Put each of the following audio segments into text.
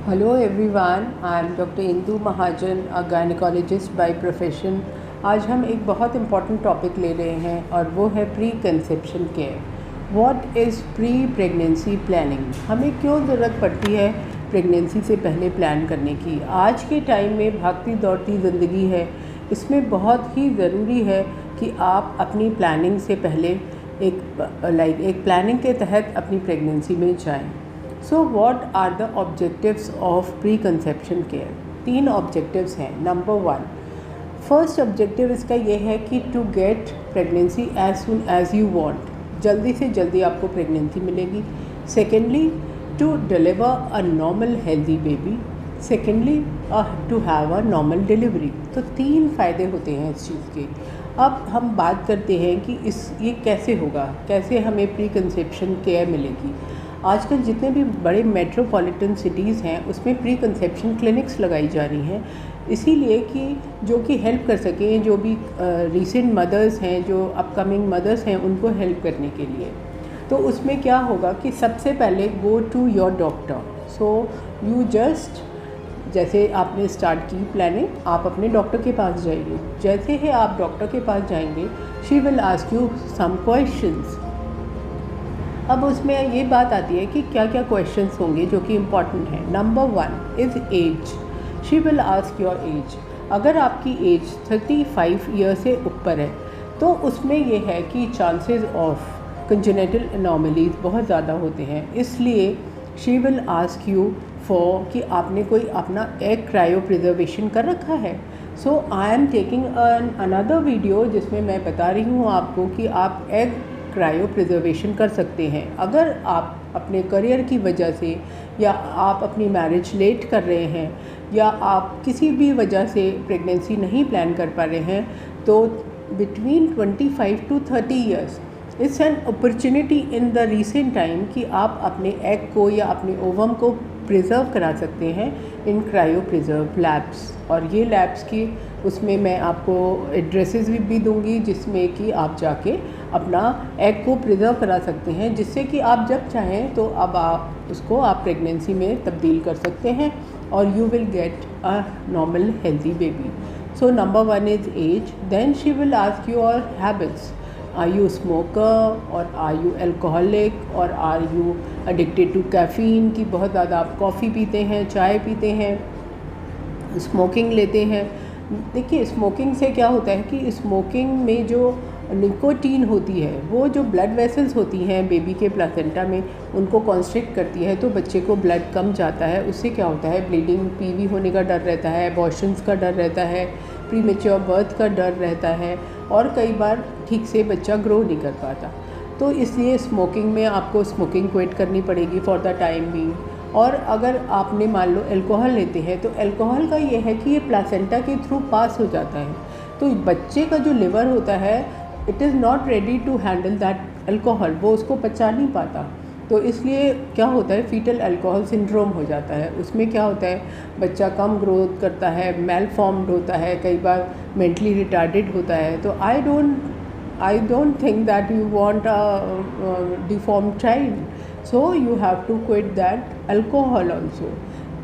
Hello everyone, I am doctor Indu Mahajan, a gynaecologist by profession. आज हम एक बहुत इम्पॉर्टेंट टॉपिक ले रहे हैं और वो है pre conception care. What is pre pregnancy planning? हमें क्यों ज़रूरत पड़ती है प्रेगनेंसी से पहले प्लान करने की? आज के टाइम में भागती दौड़ती ज़िंदगी है, इसमें बहुत ही ज़रूरी है कि आप अपनी प्लानिंग से पहले एक प्लानिंग के तहत अपनी प्रेगनेंसी में जाएं। So what are the objectives of pre conception care? 3 objectives हैं। नंबर 1, फर्स्ट ऑब्जेक्टिव इसका ये है कि to get pregnancy as soon as you want, जल्दी से जल्दी आपको प्रेगनेंसी मिलेगी। Secondly, to deliver a normal healthy baby. Secondly, to have a normal delivery. तो 3 फ़ायदे होते हैं इस चीज़ के। अब हम बात करते हैं कि ये कैसे होगा, कैसे हमें प्री कंसेप्शन केयर मिलेगी। आजकल जितने भी बड़े मेट्रोपॉलिटन सिटीज़ हैं उसमें प्री कंसेप्शन क्लिनिक्स लगाई जा रही हैं, इसीलिए कि जो कि हेल्प कर सकें, जो भी रीसेंट मदर्स हैं, जो अपकमिंग मदर्स हैं, उनको हेल्प करने के लिए। तो उसमें क्या होगा कि सबसे पहले go to your doctor. So you just, जैसे आपने स्टार्ट की प्लानिंग, आप अपने डॉक्टर के पास जाइए। जैसे ही आप डॉक्टर के पास जाएंगे, she will ask you some questions. अब उसमें ये बात आती है कि क्या क्या क्वेश्चंस होंगे जो कि इम्पॉर्टेंट हैं। Number 1 is age. She will ask your age. अगर आपकी एज 35 ईयर से ऊपर है तो उसमें ये है कि चांसेस ऑफ कंजेनिटल एनोमलीज बहुत ज़्यादा होते हैं, इसलिए she will ask you for कि आपने कोई अपना एग क्रायो प्रिजर्वेशन कर रखा है। So I am taking another video जिसमें मैं बता रही हूँ आपको कि आप एग क्रायो प्रिजर्वेशन कर सकते हैं। अगर आप अपने करियर की वजह से, या आप अपनी मैरिज लेट कर रहे हैं, या आप किसी भी वजह से प्रेगनेंसी नहीं प्लान कर पा रहे हैं, तो between 25 to 30 years it's an opportunity in the recent time कि आप अपने एग को या अपने ओवम को प्रिजर्व करा सकते हैं इन क्रायो प्रिजर्व लैब्स। और ये लैब्स की उसमें मैं आपको एड्रेसेस भी दूंगी जिसमें कि आप जाके अपना एग को प्रिजर्व करा सकते हैं, जिससे कि आप जब चाहें तो अब आप उसको प्रेगनेंसी में तब्दील कर सकते हैं और you will get a normal healthy baby. So number 1 is age. Then she will ask your habits. Are you a smoker or are you alcoholic or are you addicted to caffeine? कि बहुत ज़्यादा आप coffee पीते हैं, चाय पीते हैं, smoking लेते हैं। देखिए, स्मोकिंग से क्या होता है कि स्मोकिंग में जो निकोटीन होती है वो जो ब्लड वेसल्स होती हैं बेबी के प्लासेंटा में, उनको कॉन्स्ट्रिक्ट करती है, तो बच्चे को ब्लड कम जाता है। उससे क्या होता है, ब्लीडिंग, पीवी होने का डर रहता है, अबॉर्शंस का डर रहता है, प्रीमेच्योर बर्थ का डर रहता है, और कई बार ठीक से बच्चा ग्रो नहीं कर पाता। तो इसलिए स्मोकिंग में आपको स्मोकिंग क्विट करनी पड़ेगी फॉर द टाइम बीइंग। और अगर आपने मान लो अल्कोहल लेते हैं, तो अल्कोहल का ये है कि ये प्लासेंटा के थ्रू पास हो जाता है, तो बच्चे का जो लिवर होता है it is not ready to handle that alcohol, वो उसको पचा नहीं पाता। तो इसलिए क्या होता है, फीटल अल्कोहल सिंड्रोम हो जाता है। उसमें क्या होता है, बच्चा कम ग्रोथ करता है, मेल फॉर्म्ड होता है, कई बार मेंटली रिटार्डेड होता है। तो I don't think that you want a deformed child, so you have to quit that alcohol also.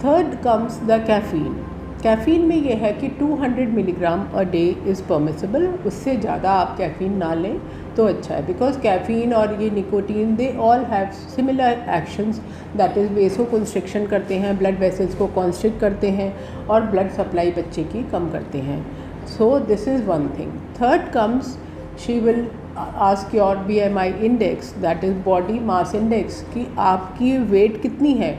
Third comes the caffeine. Caffeine में ये है कि 200 milligram a day is permissible. उससे ज़्यादा आप कैफ़ीन ना लें तो अच्छा है, बिकॉज कैफ़ीन और ये nicotine they all have similar actions, that is वेसो constriction करते हैं, ब्लड वेसल्स को कॉन्स्ट्रिक्ट करते हैं और ब्लड सप्लाई बच्चे की कम करते हैं। So this is one thing. Third comes, she will ask your BMI index, that is body mass index, कि आपकी वेट कितनी है,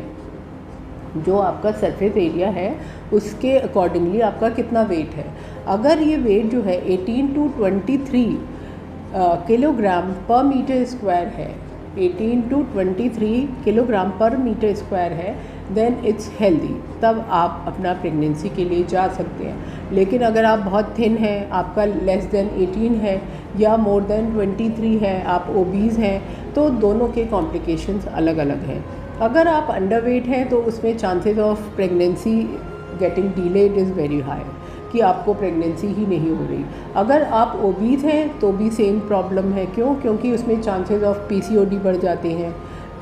जो आपका सरफेस एरिया है उसके अकॉर्डिंगली आपका कितना वेट है। अगर ये वेट जो है 18 to 23 किलोग्राम पर मीटर स्क्वायर है, 18 to 23 किलोग्राम पर मीटर स्क्वायर है, देन इट्स हेल्दी, तब आप अपना प्रेगनेंसी के लिए जा सकते हैं। लेकिन अगर आप बहुत थिन हैं, आपका लेस देन 18 है या मोर देन 23 है, आप ओबीज़ हैं, तो दोनों के कॉम्प्लिकेशंस अलग अलग हैं। अगर आप अंडरवेट हैं तो उसमें chances of pregnancy getting delayed is very high, कि आपको प्रेगनेंसी ही नहीं हो रही। अगर आप ओबीज़ हैं तो भी सेम प्रॉब्लम है। क्योंकि उसमें चांसेस ऑफ PCOD बढ़ जाते हैं,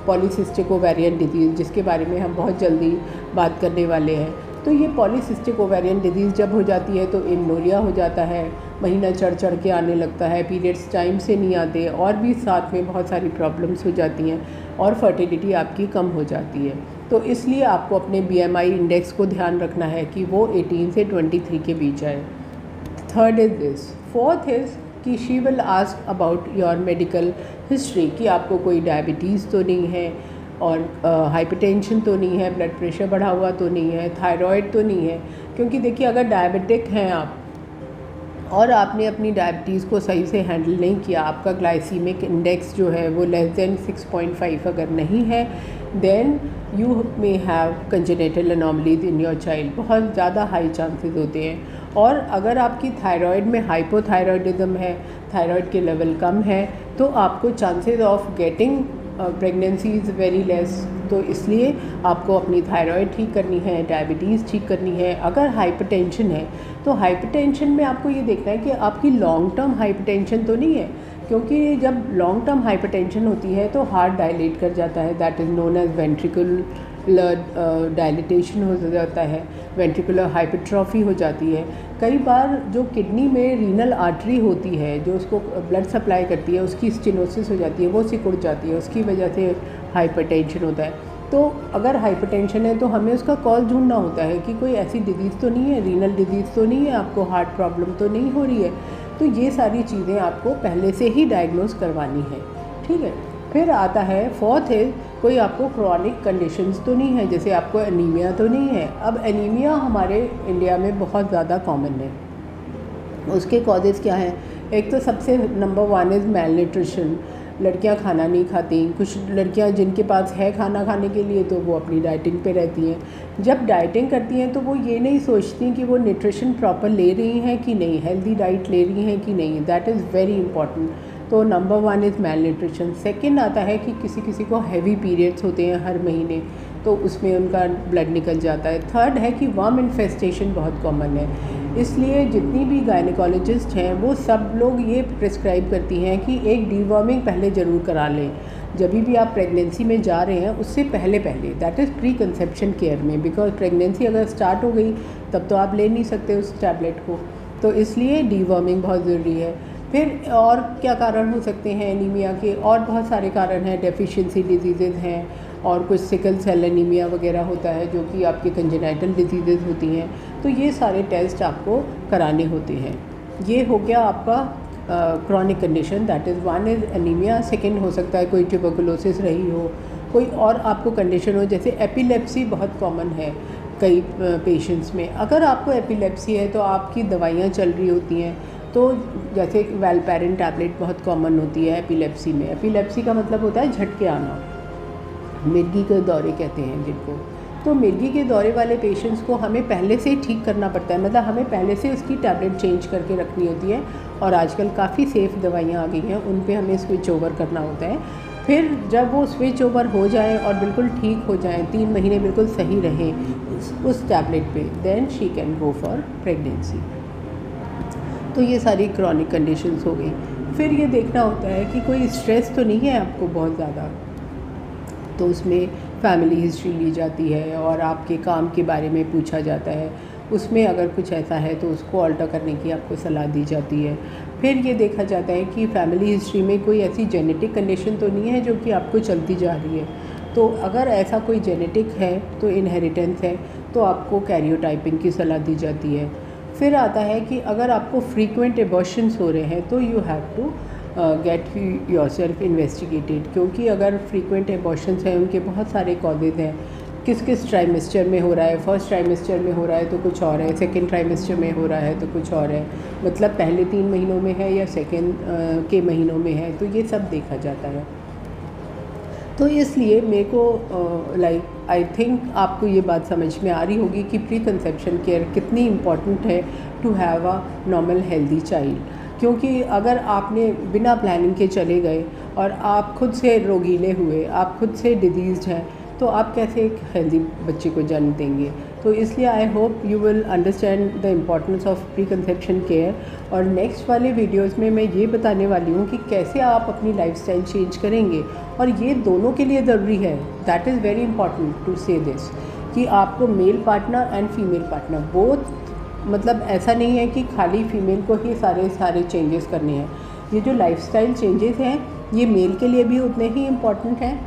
पॉलीसिस्टिक ओवेरियन डिजीज़, जिसके बारे में हम बहुत जल्दी बात करने वाले हैं। तो ये पॉलीसिस्टिक ओवेरियन डिजीज़ जब हो जाती है तो एमनोरिया हो जाता है, महीना चढ़ के आने लगता है, पीरियड्स टाइम से नहीं आते, और भी साथ में बहुत सारी प्रॉब्लम्स हो जाती हैं और फर्टिलिटी आपकी कम हो जाती है। तो इसलिए आपको अपने BMI इंडेक्स को ध्यान रखना है कि वो 18 से 23 के बीच आए। Third is this. Fourth is कि she will ask about your medical history, कि आपको कोई डायबिटीज़ तो नहीं है, और हाइपरटेंशन तो नहीं है, ब्लड प्रेशर बढ़ा हुआ तो नहीं है, थायराइड तो नहीं है। क्योंकि देखिए, अगर डायबिटिक हैं आप और आपने अपनी डायबिटीज़ को सही से हैंडल नहीं किया, आपका ग्लाइसीमिक इंडेक्स जो है वो लेस देन 6.5 अगर नहीं है, then you may have congenital anomalies in your child. बहुत ज़्यादा हाई चांसेस होते हैं। और अगर आपकी थायराइड में हाइपोथायराइडिज्म है, थायराइड के लेवल कम है, तो आपको chances of getting pregnancy is very less. तो इसलिए आपको अपनी थायराइड ठीक करनी है, डायबिटीज़ ठीक करनी है। अगर हाइपरटेंशन है तो हाइपरटेंशन में आपको ये देखना है कि आपकी लॉन्ग टर्म हाइपरटेंशन तो नहीं है, क्योंकि जब लॉन्ग टर्म हाइपरटेंशन होती है तो हार्ट डायलेट कर जाता है, that is known as ventricular dilatation हो जाता है, वेंट्रिकुलर हाइपरट्रॉफी हो जाती है। कई बार जो किडनी में रीनल आर्टरी होती है जो उसको ब्लड सप्लाई करती है, उसकी स्टेनोसिस हो जाती है, वो सिकुड़ जाती है, उसकी वजह से हाइपरटेंशन होता है। तो अगर हाइपरटेंशन है तो हमें उसका कॉज ढूंढना होता है कि कोई ऐसी डिजीज़ तो नहीं है, रीनल डिजीज़ तो नहीं है, आपको हार्ट प्रॉब्लम तो नहीं हो रही है। तो ये सारी चीज़ें आपको पहले से ही डायग्नोज करवानी है, ठीक है। फिर आता है फोर्थ है, कोई आपको क्रॉनिक कंडीशंस तो नहीं है, जैसे आपको एनीमिया तो नहीं है। अब एनीमिया हमारे इंडिया में बहुत ज़्यादा कॉमन है। उसके कॉजेज़ क्या हैं? एक तो सबसे नंबर 1 इज़ मेल न्यूट्रिशन। लड़कियां खाना नहीं खाती, कुछ लड़कियां जिनके पास है खाना खाने के लिए तो वो अपनी डाइटिंग पे रहती हैं। जब डाइटिंग करती हैं तो वो ये नहीं सोचती कि वो न्यूट्रिशन प्रॉपर ले रही हैं कि नहीं, हेल्दी डाइट ले रही हैं कि नहीं। That is very important. तो number 1 is malnutrition. Second आता है कि किसी को हैवी पीरियड्स होते हैं हर महीने, तो उसमें उनका ब्लड निकल जाता है। थर्ड है कि वर्म इन्फेस्टेशन बहुत कॉमन है, इसलिए जितनी भी गायनेकोलॉजिस्ट हैं वो सब लोग ये प्रिस्क्राइब करती हैं कि एक डीवर्मिंग पहले ज़रूर करा लें जब भी आप प्रेगनेंसी में जा रहे हैं, उससे पहले that is pre conception care में। बिकॉज प्रेगनेंसी अगर स्टार्ट हो गई तब तो आप ले नहीं सकते उस टैबलेट को, तो इसलिए डीवर्मिंग बहुत ज़रूरी है। फिर और क्या कारण हो सकते हैं एनीमिया के? और बहुत सारे कारण हैं, डेफिशिएंसी डिजीज़ हैं, और कुछ सिकल सेल एनीमिया वगैरह होता है जो कि आपके कंजेनाइटल डिजीज़ होती हैं। तो ये सारे टेस्ट आपको कराने होते हैं। ये हो गया आपका chronic condition, that is 1 is anaemia. Second हो सकता है कोई ट्यूबरकुलोसिस रही हो, कोई और आपको कंडीशन हो, जैसे एपिलेप्सी बहुत कॉमन है कई पेशेंट्स में। अगर आपको एपिलेप्सी है तो आपकी दवाइयाँ चल रही होती हैं, तो जैसे वेलपेरिन टैबलेट बहुत कॉमन होती है एपिलेप्सी में। एपिलेप्सी का मतलब होता है झटके आना, मिर्गी के दौरे कहते हैं जिनको। तो मिर्गी के दौरे वाले पेशेंट्स को हमें पहले से ठीक करना पड़ता है, मतलब हमें पहले से उसकी टैबलेट चेंज करके रखनी होती है, और आजकल काफ़ी सेफ़ दवाइयाँ आ गई हैं, उन पे हमें स्विच ओवर करना होता है। फिर जब वो स्विच ओवर हो जाए और बिल्कुल ठीक हो जाए, 3 महीने बिल्कुल सही रहें उस टैबलेट पे, then she can go for pregnancy. तो ये सारी क्रॉनिक कंडीशंस हो गई। फिर ये देखना होता है कि कोई स्ट्रेस तो नहीं है आपको बहुत ज़्यादा, तो उसमें फैमिली हिस्ट्री ली जाती है और आपके काम के बारे में पूछा जाता है। उसमें अगर कुछ ऐसा है तो उसको ऑल्टर करने की आपको सलाह दी जाती है। फिर ये देखा जाता है कि फैमिली हिस्ट्री में कोई ऐसी जेनेटिक कंडीशन तो नहीं है जो कि आपको चलती जा रही है। तो अगर ऐसा कोई जेनेटिक है तो इनहेरिटेंस है, तो आपको कैरियोटाइपिंग की सलाह दी जाती है। फिर आता है कि अगर आपको फ्रीक्वेंट एबॉर्शंस हो रहे हैं तो you have to get yourself investigated, क्योंकि अगर फ्रीक्वेंट एबॉर्शंस हैं उनके बहुत सारे कॉजेज़ हैं। किस किस ट्राइमेस्टर में हो रहा है? फर्स्ट ट्राइमेस्टर में हो रहा है तो कुछ और है, सेकंड ट्राइमेस्टर में हो रहा है तो कुछ और है, मतलब पहले 3 महीनों में है या सेकंड के महीनों में है, तो ये सब देखा जाता है। तो इसलिए मेरे को आई थिंक आपको ये बात समझ में आ रही होगी कि प्री कंसेप्शन केयर कितनी इम्पॉर्टेंट है to have a normal healthy child. क्योंकि अगर आपने बिना प्लानिंग के चले गए और आप खुद से रोगीले हुए, आप खुद से डिजीज़्ड हैं, तो आप कैसे एक हेल्दी बच्चे को जन्म देंगे। तो इसलिए I hope you will understand the importance of pre conception care. और नेक्स्ट वाले वीडियोस में मैं ये बताने वाली हूँ कि कैसे आप अपनी लाइफस्टाइल चेंज करेंगे, और ये दोनों के लिए ज़रूरी है। That is very important to say this कि आपको male partner and female partner both, मतलब ऐसा नहीं है कि खाली फीमेल को ही सारे चेंजेस करने हैं। ये जो लाइफस्टाइल चेंजेस हैं ये मेल के लिए भी उतने ही इम्पॉर्टेंट हैं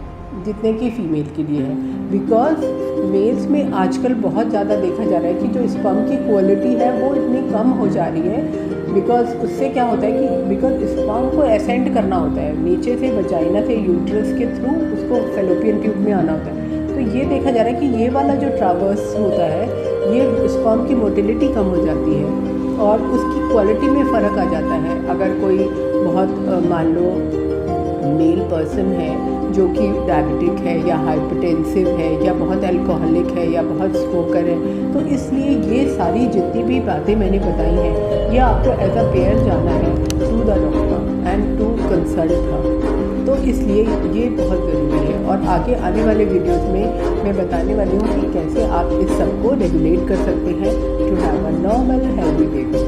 जितने कि फ़ीमेल के लिए है। बिकॉज मेल्स में आजकल बहुत ज़्यादा देखा जा रहा है कि जो स्पर्म की क्वालिटी है वो इतनी कम हो जा रही है। बिकॉज उससे क्या होता है कि बिकॉज स्पर्म को असेंड करना होता है नीचे से, वजाइना से, यूट्रस के थ्रू उसको फेलोपियन ट्यूब में आना होता है। तो ये देखा जा रहा है कि ये वाला जो ट्रावर्स होता है ये स्पर्म की मोटिलिटी कम हो जाती है और उसकी क्वालिटी में फ़र्क आ जाता है। अगर कोई बहुत मान लो मेल पर्सन है जो कि डायबिटिक है या हाइपरटेंसिव है या बहुत अल्कोहलिक है या बहुत स्मोकर है, तो इसलिए ये सारी जितनी भी बातें मैंने बताई हैं ये आपको एज अ पेयर जाना है to the doctor and to consult her. तो इसलिए ये बहुत ज़रूरी है। और आगे आने वाले वीडियोस में मैं बताने वाली हूँ कि कैसे आप इस सब को रेगुलेट कर सकते हैं to have a normal healthy baby.